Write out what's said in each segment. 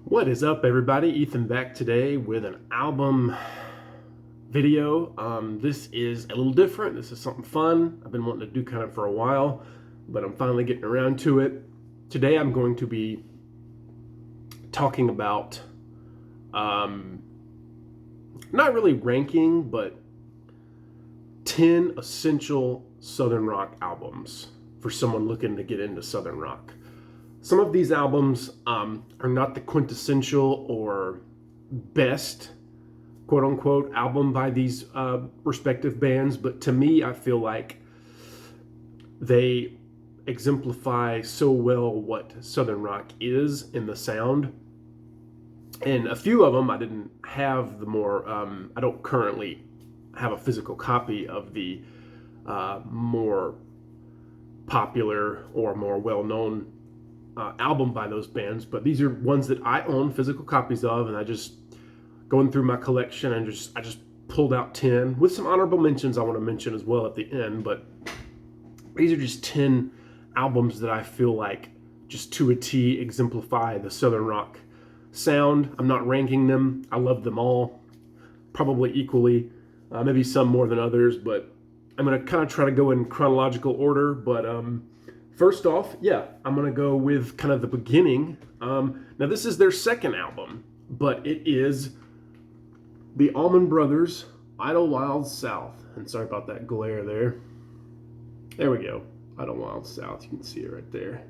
What is up, everybody? Ethan back today with an album video. This is a little different. This is something fun. I've been wanting to do kind of for a while, but I'm finally getting around to it. Today I'm going to be talking about not really ranking, but 10 essential Southern rock albums for someone looking to get into Southern rock. Some of these albums are not the quintessential or best, quote unquote, album by these respective bands, but to me, I feel like they exemplify so well what Southern rock is in the sound. And a few of them I didn't have I don't currently have a physical copy of the more popular or more well known album by those bands, but these are ones that I own physical copies of, and I just going through my collection and I just pulled out 10 with some honorable mentions I want to mention as well at the end. But these are just 10 albums that I feel like just to a T exemplify the Southern rock sound. I'm not ranking them. I love them all probably equally, maybe some more than others, but I'm going to kind of try to go in chronological order. But first off, I'm going to go with kind of the beginning. Now, this is their second album, but it is the Allman Brothers' Idlewild South. And sorry about that glare there. There we go. Idlewild South. You can see it right there.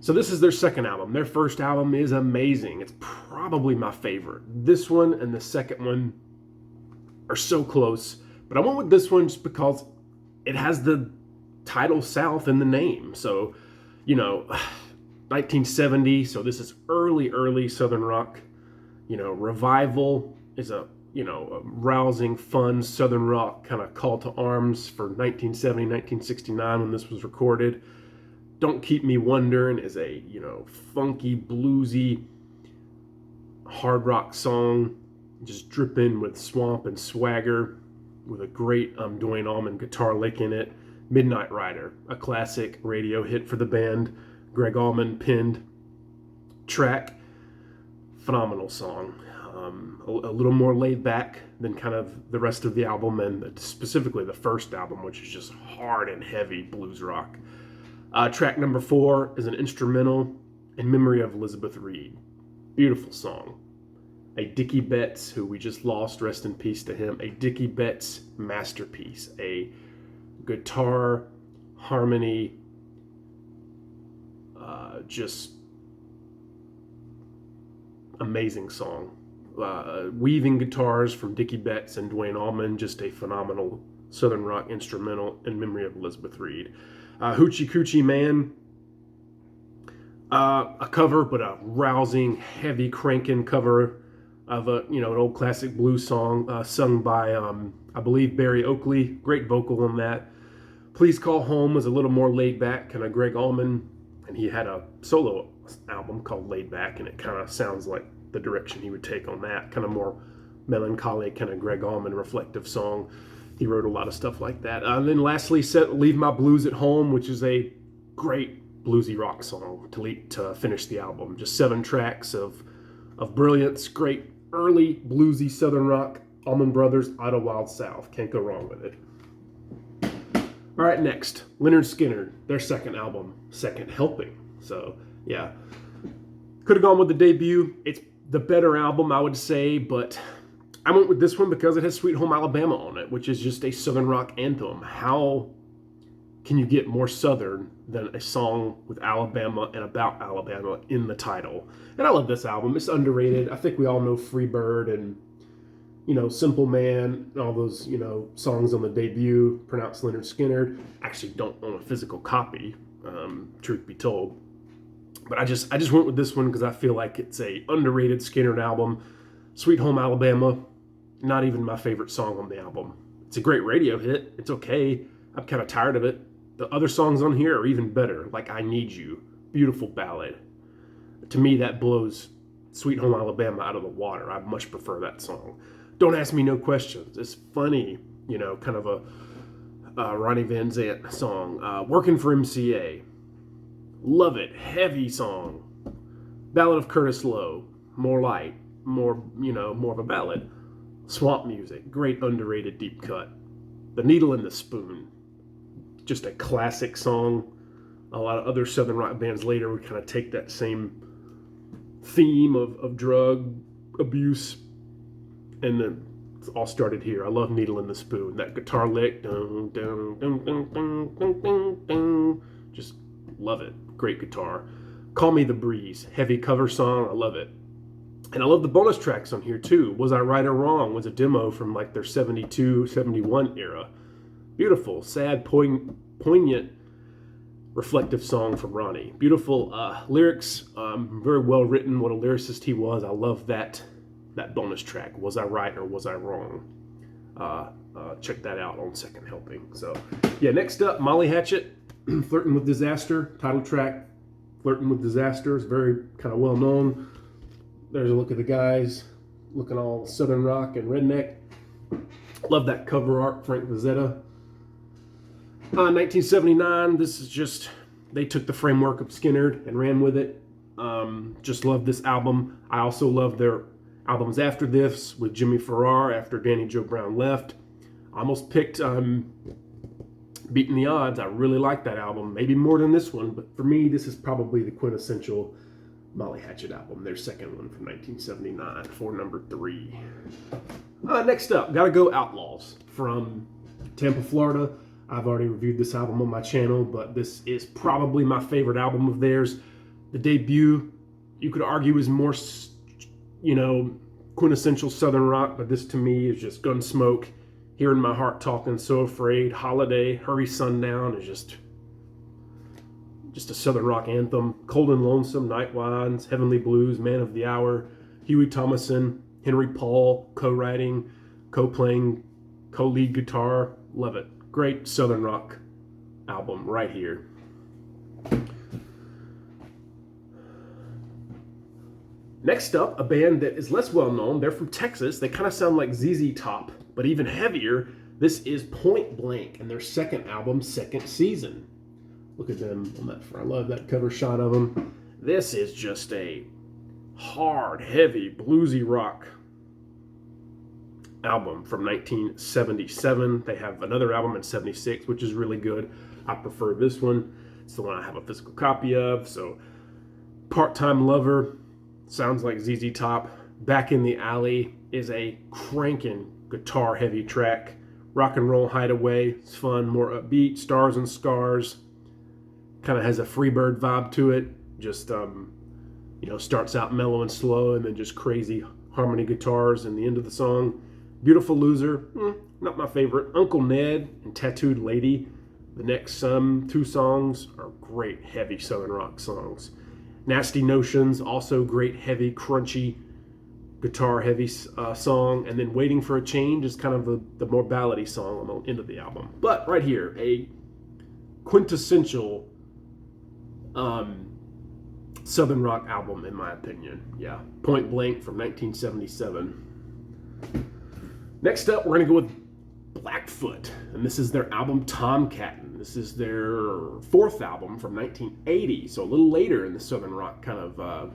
So this is their second album. Their first album is amazing. It's probably my favorite. This one and the second one are so close, but I went with this one just because it has the title South in the name. So, 1970, so this is early Southern rock. Revival is a rousing, fun Southern rock kind of call to arms for 1970, 1969 when this was recorded. Don't Keep Me Wondering is a, funky, bluesy, hard rock song, just dripping with swamp and swagger, with a great Duane Allman guitar lick in it. Midnight Rider, a classic radio hit for the band. Gregg Allman penned track, phenomenal song. A little more laid back than kind of the rest of the album, and specifically the first album, which is just hard and heavy blues rock. Track number 4 is an instrumental in memory of Elizabeth Reed. Beautiful song. A Dickie Betts, who we just lost, rest in peace to him, a Dickie Betts masterpiece, a guitar, harmony, just amazing song. Weaving guitars from Dickie Betts and Duane Allman, just a phenomenal Southern rock instrumental in memory of Elizabeth Reed. Hoochie Coochie Man, a cover, but a rousing, heavy cranking cover of an old classic blues song sung by, I believe, Barry Oakley. Great vocal on that. Please Call Home was a little more laid back, kind of Gregg Allman, and he had a solo album called Laid Back, and it kind of sounds like the direction he would take on that, kind of more melancholy, kind of Gregg Allman reflective song. He wrote a lot of stuff like that. And then lastly, Leave My Blues at Home, which is a great bluesy rock song to finish the album. Just 7 tracks of brilliance, great early bluesy Southern rock. Allman Brothers, Idlewild South. Can't go wrong with it. All right, next, Lynyrd Skynyrd, their second album, Second Helping. So, could have gone with the debut. It's the better album, I would say, but I went with this one because it has Sweet Home Alabama on it, which is just a Southern rock anthem. How can you get more Southern than a song with Alabama and about Alabama in the title? And I love this album. It's underrated. I think we all know Freebird and, Simple Man, and all those, songs on the debut, pronounced Lynyrd Skynyrd. Actually don't own a physical copy, truth be told. But I just went with this one because I feel like it's a underrated Skynyrd album. Sweet Home Alabama, not even my favorite song on the album. It's a great radio hit. It's okay. I'm kind of tired of it. The other songs on here are even better, like I Need You, beautiful ballad. To me, that blows Sweet Home Alabama out of the water. I much prefer that song. Don't Ask Me No Questions. It's funny, kind of a Ronnie Van Zant song. Working for MCA. Love it. Heavy song. Ballad of Curtis Lowe, more light, more, more of a ballad. Swamp Music, great underrated deep cut. The Needle and the Spoon, just a classic song. A lot of other Southern rock bands later would kind of take that same theme of drug abuse, and then it all started here. I love Needle in the Spoon. That guitar lick, dun, dun, dun, dun, dun, dun, dun, dun. Just love it. Great guitar. Call Me the Breeze, heavy cover song. I love it. And I love the bonus tracks on here too. Was I Right or Wrong was a demo from like their 72, 71 era. Beautiful, sad, poignant, reflective song from Ronnie. Beautiful lyrics, very well written. What a lyricist he was. I love that bonus track. Was I Right or Was I Wrong? Check that out on Second Helping. So yeah, next up, Molly Hatchet, Flirting with Disaster, title track. Flirting with Disaster is very kind of well known. There's a look at the guys looking all Southern rock and redneck. Love that cover art, Frank Vazetta. 1979, this is just, they took the framework of Skynyrd and ran with it. Just love this album. I also love their albums after this with Jimmy Farrar after Danny Joe Brown left. I almost picked Beating the Odds. I really like that album, maybe more than this one, but for me, this is probably the quintessential Molly Hatchet album, their second one from 1979 for number 3. Next up, gotta go Outlaws from Tampa, Florida. I've already reviewed this album on my channel, but this is probably my favorite album of theirs. The debut, you could argue, is more, quintessential Southern rock, but this to me is just Gunsmoke, Hearing My Heart Talking, So Afraid, Holiday, Hurry Sundown is just a Southern rock anthem. Cold and Lonesome, Night Winds, Heavenly Blues, Man of the Hour, Huey Thomason, Henry Paul, co-writing, co-playing, co-lead guitar. Love it. Great Southern rock album right here. Next up, a band that is less well known. They're from Texas. They kind of sound like ZZ Top, but even heavier. This is Point Blank and their second album, Second Season. Look at them on that front. I love that cover shot of them. This is just a hard, heavy, bluesy rock album from 1977. They have another album in 76, which is really good. I prefer this one. It's the one I have a physical copy of. So, Part-Time Lover sounds like ZZ Top. Back in the Alley is a cranking guitar-heavy track. Rock and Roll Hideaway, it's fun, more upbeat. Stars and Scars kind of has a Freebird vibe to it. Just, starts out mellow and slow and then just crazy harmony guitars in the end of the song. Beautiful Loser, not my favorite. Uncle Ned and Tattooed Lady, the next 2 songs are great heavy Southern rock songs. Nasty Notions, also great heavy, crunchy, guitar heavy song. And then Waiting for a Change is kind of the more ballady song on the end of the album. But right here, a quintessential Southern rock album in my opinion. Yeah, Point Blank from 1977. Next up, we're going to go with Blackfoot, and this is their album Tomcattin'. This is their 4th album from 1980, so a little later in the Southern rock kind of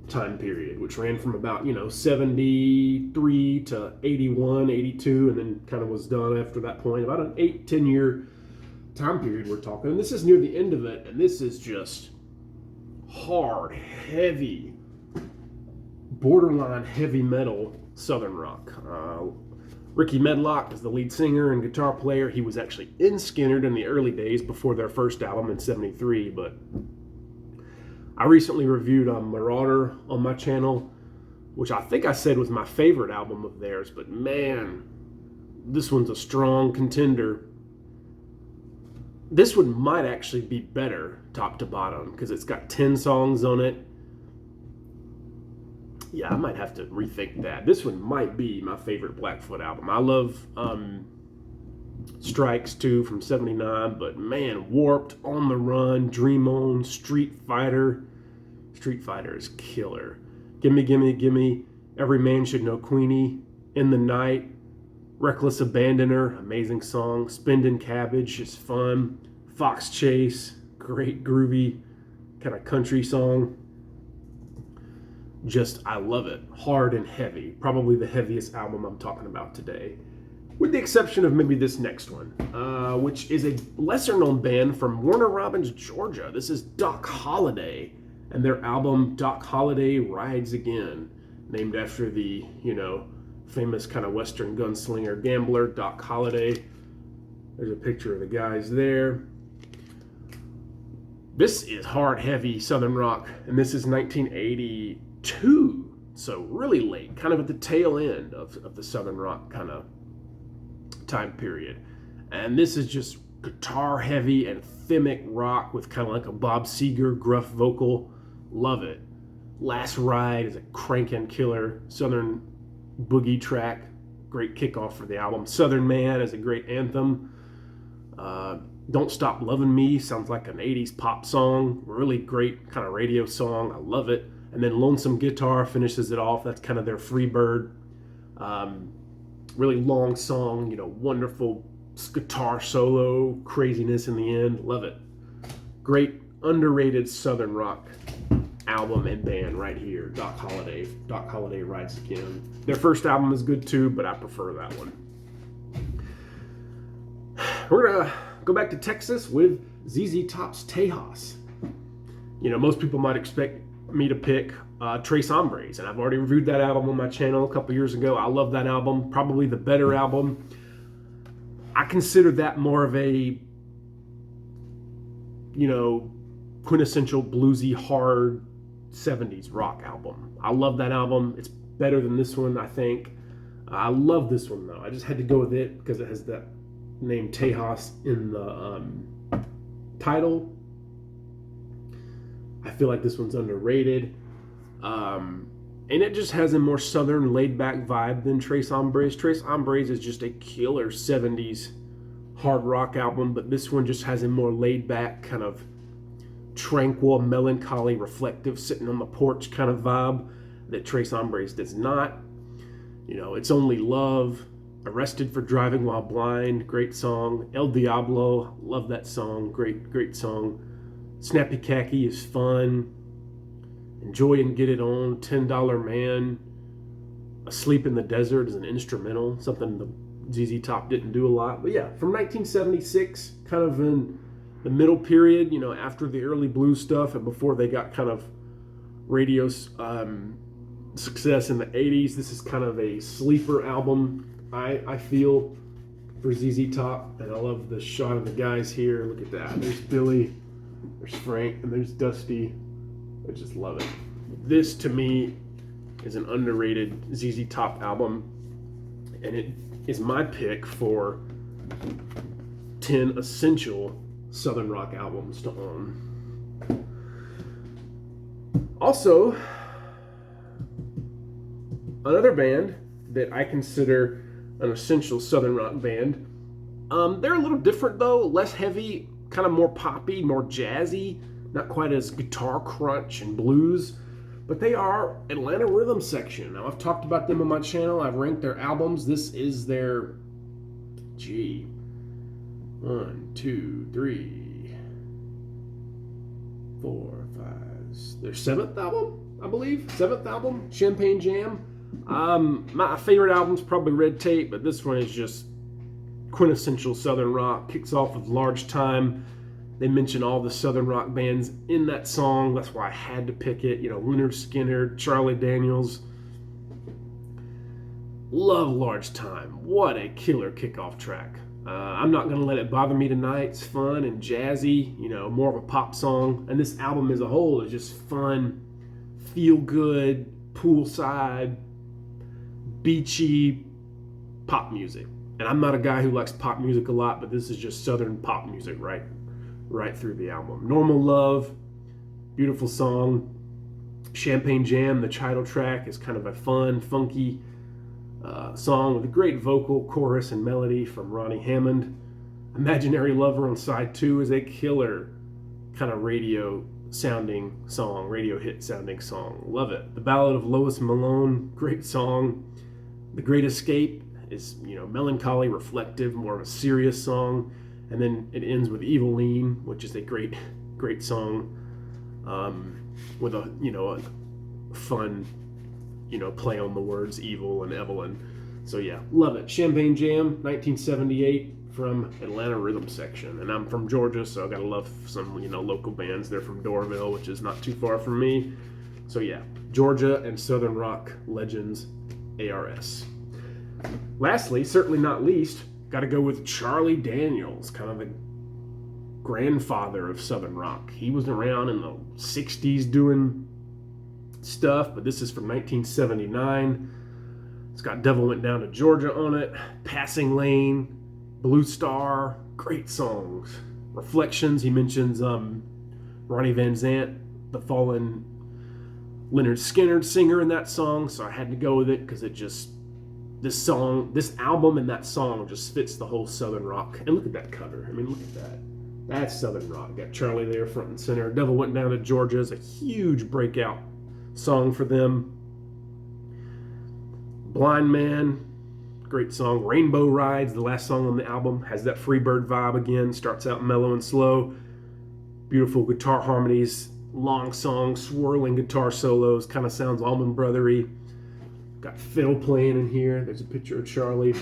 time period, which ran from about, 73 to 81, 82, and then kind of was done after that point. About an 8-10 year time period we're talking, and this is near the end of it, and this is just hard, heavy, borderline heavy metal Southern rock. Ricky Medlock is the lead singer and guitar player. He was actually in Skynyrd in the early days before their first album in 73, but I recently reviewed Marauder on my channel, which I think I said was my favorite album of theirs, but man, this one's a strong contender. This one might actually be better top to bottom because it's got 10 songs on it. Yeah, I might have to rethink that. This one might be my favorite Blackfoot album. I love Strikes too from 79, but man, Warped, On the Run, Dream On, Street Fighter. Street Fighter is killer. Gimme, Gimme, Gimme, Every Man Should Know Queenie, In the Night, Reckless Abandoner, amazing song. Spendin' Cabbage is fun. Fox Chase, great groovy kind of country song. I love it. Hard and heavy. Probably the heaviest album I'm talking about today. With the exception of maybe this next one, which is a lesser known band from Warner Robins, Georgia. This is Doc Holliday and their album Doc Holliday Rides Again, named after the, famous kind of Western gunslinger gambler, Doc Holliday. There's a picture of the guys there. This is hard, heavy Southern rock, and this is 1982, so really late, kind of at the tail end of the Southern rock kind of time period. And this is just guitar heavy and anthemic rock with kind of like a Bob Seger gruff vocal. Love it. Last Ride is a crankin' killer Southern boogie track. Great kickoff for the album. Southern Man is a great anthem. Don't Stop Loving Me sounds like an 80s pop song. Really great kind of radio song. I love it. And then Lonesome Guitar finishes it off. That's kind of their free bird. Really long song, wonderful guitar solo, craziness in the end. Love it. Great underrated Southern rock album and band right here. Doc Holliday. Doc Holliday Rides Again. Their first album is good too, but I prefer that one. We're going to go back to Texas with ZZ Top's Tejas. Most people might expect me to pick Tres Hombres, and I've already reviewed that album on my channel a couple years ago. I love that album, probably the better album. I consider that more of a, quintessential bluesy, hard 70s rock album. I love that album. It's better than this one, I think. I love this one, though. I just had to go with it because it has that name Tejas in the title. I feel like this one's underrated. And it just has a more southern laid-back vibe than Tres Hombres. Tres Hombres is just a killer 70s hard rock album, but this one just has a more laid-back, kind of tranquil, melancholy, reflective, sitting on the porch kind of vibe that Tres Hombres does not. It's Only Love, Arrested for Driving While Blind, great song. El Diablo, love that song, great song. Snappy Khaki is fun. Enjoy and Get It On, $10 Man. Asleep in the Desert is an instrumental, something the ZZ Top didn't do a lot. But yeah, from 1976, kind of in the middle period, after the early blues stuff and before they got kind of radio success in the 80s, this is kind of a sleeper album, I feel, for ZZ Top. And I love the shot of the guys here. Look at that. There's Billy, there's Frank, and there's Dusty. I just love it. This, to me, is an underrated ZZ Top album, and it is my pick for 10 essential Southern rock albums to own. Also, another band that I consider an essential Southern rock band. They're a little different, though. Less heavy, kind of more poppy, more jazzy. Not quite as guitar crunch and blues, but they are Atlanta Rhythm Section. Now, I've talked about them on my channel. I've ranked their albums. This is their, 1, 2, 3, 4, 5, their 7th album, I believe. 7th album, Champagne Jam. My favorite album's probably Red Tape, but this one is just quintessential Southern rock. Kicks off with Large Time. They mention all the Southern rock bands in that song. That's why I had to pick it. Lynyrd Skynyrd, Charlie Daniels. Love Large Time. What a killer kickoff track. I'm Not Gonna Let It Bother Me Tonight. It's fun and jazzy, more of a pop song. And this album as a whole is just fun, feel good, poolside, beachy pop music. And I'm not a guy who likes pop music a lot, but this is just Southern pop music, right through the album. Normal Love, beautiful song. Champagne Jam, the title track, is kind of a fun, funky song with a great vocal, chorus, and melody from Ronnie Hammond. Imaginary Lover on side 2 is a killer kind of radio hit sounding song. Love it. The Ballad of Lois Malone, great song. The Great Escape is, melancholy, reflective, more of a serious song. And then it ends with Eveline, which is a great song, with a fun, play on the words evil and Evelyn. So yeah, love it. Champagne Jam, 1978 from Atlanta Rhythm Section. And I'm from Georgia, so I gotta love some, local bands. They're from Doraville, which is not too far from me. So yeah, Georgia and Southern Rock Legends, ARS. Lastly, certainly not least, gotta go with Charlie Daniels, kind of the grandfather of Southern Rock. He was around in the 60s doing stuff, but this is from 1979. It's got Devil Went Down to Georgia on it, Passing Lane, Blue Star, great songs. Reflections, he mentions Ronnie Van Zant, the fallen Lynyrd Skynyrd singer in that song, so I had to go with it because this album and that song just fits the whole Southern Rock. And look at that cover. I mean, look at that. That's Southern Rock. Got Charlie there front and center. Devil Went Down to Georgia is a huge breakout song for them. Blind Man, great song. Rainbow Rides, the last song on the album, has that Freebird vibe again. Starts out mellow and slow. Beautiful guitar harmonies, long song, swirling guitar solos, kind of sounds Allman Brothery. Got fiddle playing in here. There's a picture of Charlie.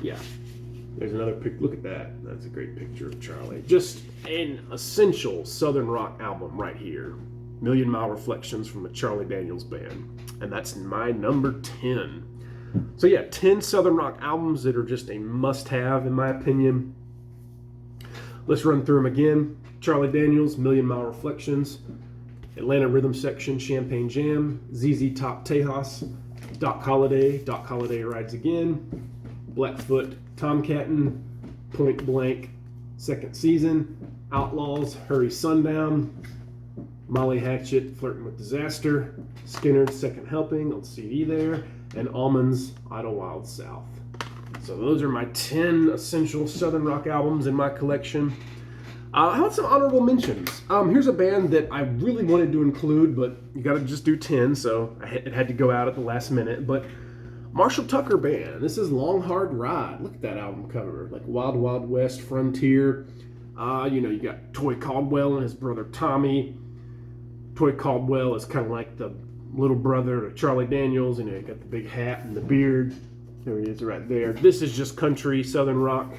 Yeah, there's another pic. Look at that. That's a great picture of Charlie. Just an essential Southern Rock album right here. Million Mile Reflections from the Charlie Daniels Band. And that's my number 10. So yeah, 10 Southern Rock albums that are just a must-have in my opinion. Let's run through them again. Charlie Daniels, Million Mile Reflections. Atlanta Rhythm Section, Champagne Jam. ZZ Top, Tejas. Doc Holliday Rides Again. Blackfoot, Tomcattin. Point Blank, Second Season. Outlaws, Hurry Sundown. Molly Hatchet, Flirting with Disaster. Skynyrd, Second Helping on CD there. And Allman's Idlewild South. So those are my 10 essential Southern Rock albums in my collection. How about some honorable mentions? Here's a band that I really wanted to include, but you gotta just do 10, so it had to go out at the last minute. But Marshall Tucker Band. This is Long Hard Ride. Look at that album cover. Like Wild Wild West, Frontier. You got Toy Caldwell and his brother Tommy. Toy Caldwell is kind of like the little brother of Charlie Daniels. You got the big hat and the beard. There he is right there. This is just country, Southern Rock.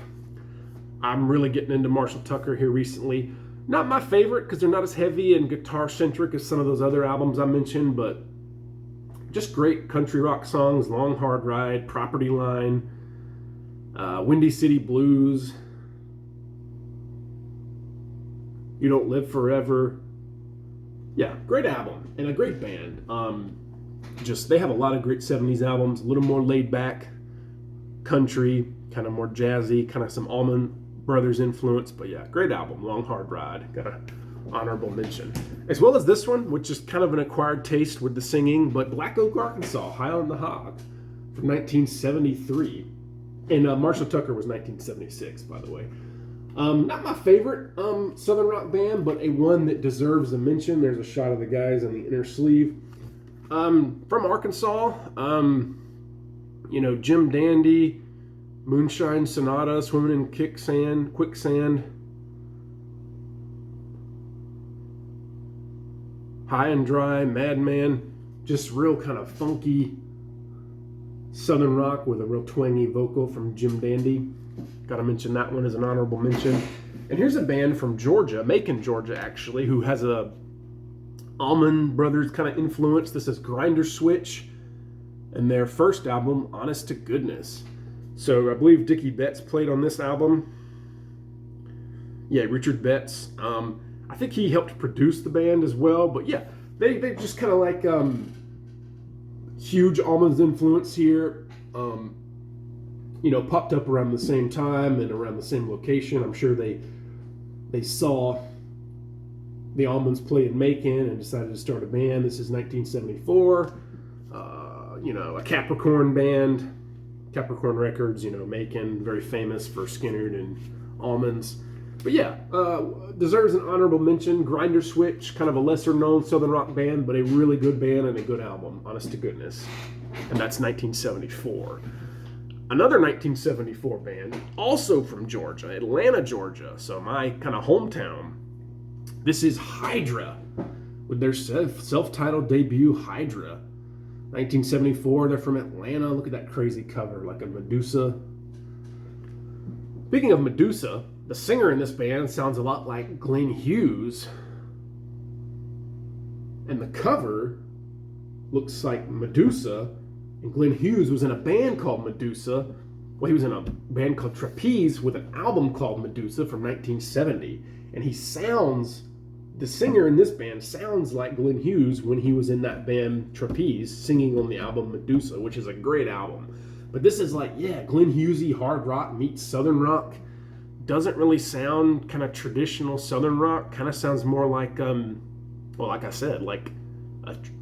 I'm really getting into Marshall Tucker here recently. Not my favorite because they're not as heavy and guitar-centric as some of those other albums I mentioned, but just great country rock songs. Long Hard Ride, Property Line, Windy City Blues, You Don't Live Forever. Yeah, great album and a great band. They have a lot of great 70s albums, a little more laid back, country, kind of more jazzy, kind of some Allman Brothers influence. But yeah, great album, Long Hard Ride. Got an honorable mention. As well as this one, which is kind of an acquired taste with the singing, but Black Oak, Arkansas, High on the Hog from 1973. And Marshall Tucker was 1976, by the way. Not my favorite Southern Rock band, but a one that deserves a mention. There's a shot of the guys on the inner sleeve. From Arkansas, Jim Dandy, Moonshine Sonata, Swimming in Quicksand, High and Dry, Madman, just real kind of funky Southern Rock with a real twangy vocal from Jim Dandy. Got to mention that one as an honorable mention. And here's a band from Georgia, Macon, Georgia, actually, who has a Allman Brothers kind of influence. This is Grinder Switch and their first album, Honest to Goodness. So I believe Dickie Betts played on this album. Yeah, Richard Betts. I think he helped produce the band as well. But yeah, they just kind of like huge Allman's influence here. Popped up around the same time and around the same location. I'm sure they saw the Allmans play in Macon and decided to start a band. This is 1974. A Capricorn band, Capricorn Records, Macon, very famous for Skynyrd and Allmans. But yeah, deserves an honorable mention. Grinder Switch, kind of a lesser known Southern Rock band, but a really good band and a good album, honest to goodness. And that's 1974. Another 1974 band, also from Georgia, Atlanta, Georgia, so my kind of hometown. This is Hydra. with their self-titled debut, Hydra. 1974, they're from Atlanta. Look at that crazy cover, like a Medusa. Speaking of Medusa, the singer in this band sounds a lot like Glenn Hughes. And the cover looks like Medusa. And Glenn Hughes was in a band called Medusa. Well, he was in a band called Trapeze with an album called Medusa from 1970. And the singer in this band sounds like Glenn Hughes when he was in that band Trapeze singing on the album Medusa, which is a great album. But this is like, yeah, Glenn Hughesy hard rock meets Southern rock. Doesn't really sound kind of traditional Southern rock. Kind of sounds more like, well, like I said, like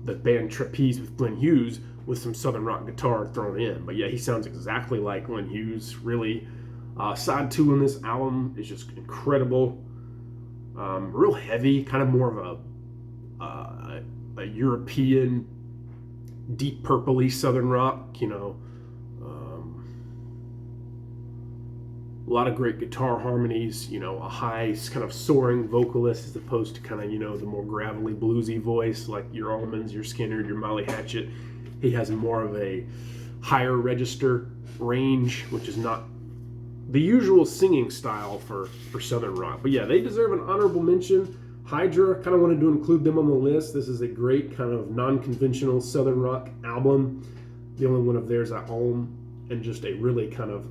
the band Trapeze with Glenn Hughes with some Southern rock guitar thrown in. But yeah, he sounds exactly like Glenn Hughes, really. Side 2 on this album is just incredible. Real heavy, kind of more of a European, deep purpley Southern rock, you know. A lot of great guitar harmonies, you know, a high kind of soaring vocalist as opposed to kind of, you know, the more gravelly bluesy voice like your Allmans, your Skinner, your Molly Hatchet. He has more of a higher register range, which is not the usual singing style for Southern rock. But yeah, they deserve an honorable mention. Hydra, kind of wanted to include them on the list. This is a great kind of non-conventional Southern rock album. The only one of theirs I own, and just a really kind of,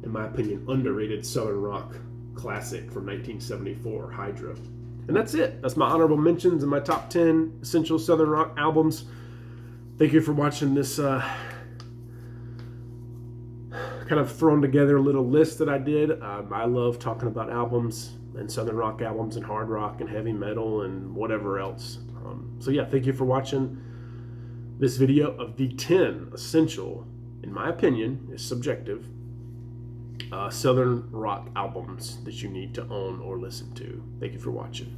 in my opinion, underrated Southern rock classic from 1974, Hydra. And that's it. That's my honorable mentions and my top 10 essential Southern rock albums. Thank you for watching this kind of thrown together little list that I did. I love talking about albums and Southern rock albums and hard rock and heavy metal and whatever else. So yeah, thank you for watching this video of the 10 essential, in my opinion, is subjective, Southern rock albums that you need to own or listen to. Thank you for watching.